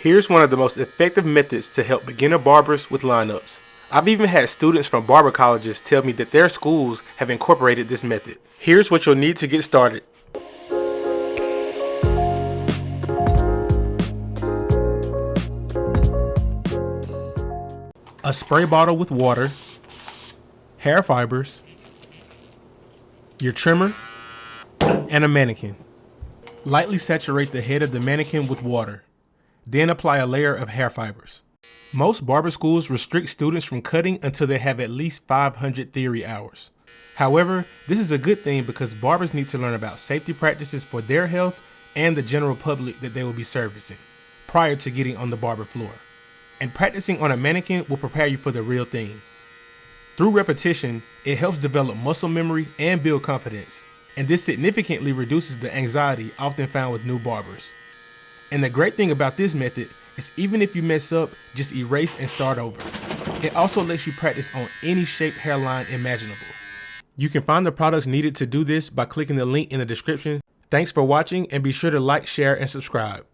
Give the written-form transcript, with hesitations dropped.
Here's one of the most effective methods to help beginner barbers with lineups. I've even had students from barber colleges tell me that their schools have incorporated this method. Here's what you'll need to get started. A spray bottle with water, hair fibers, your trimmer, and a mannequin. Lightly saturate the head of the mannequin with water. Then apply a layer of hair fibers. Most barber schools restrict students from cutting until they have at least 500 theory hours. However, this is a good thing because barbers need to learn about safety practices for their health and the general public that they will be servicing prior to getting on the barber floor. And practicing on a mannequin will prepare you for the real thing. Through repetition, it helps develop muscle memory and build confidence. And this significantly reduces the anxiety often found with new barbers. And the great thing about this method is even if you mess up, just erase and start over. It also lets you practice on any shaped hairline imaginable. You can find the products needed to do this by clicking the link in the description. Thanks for watching and be sure to like, share, and subscribe.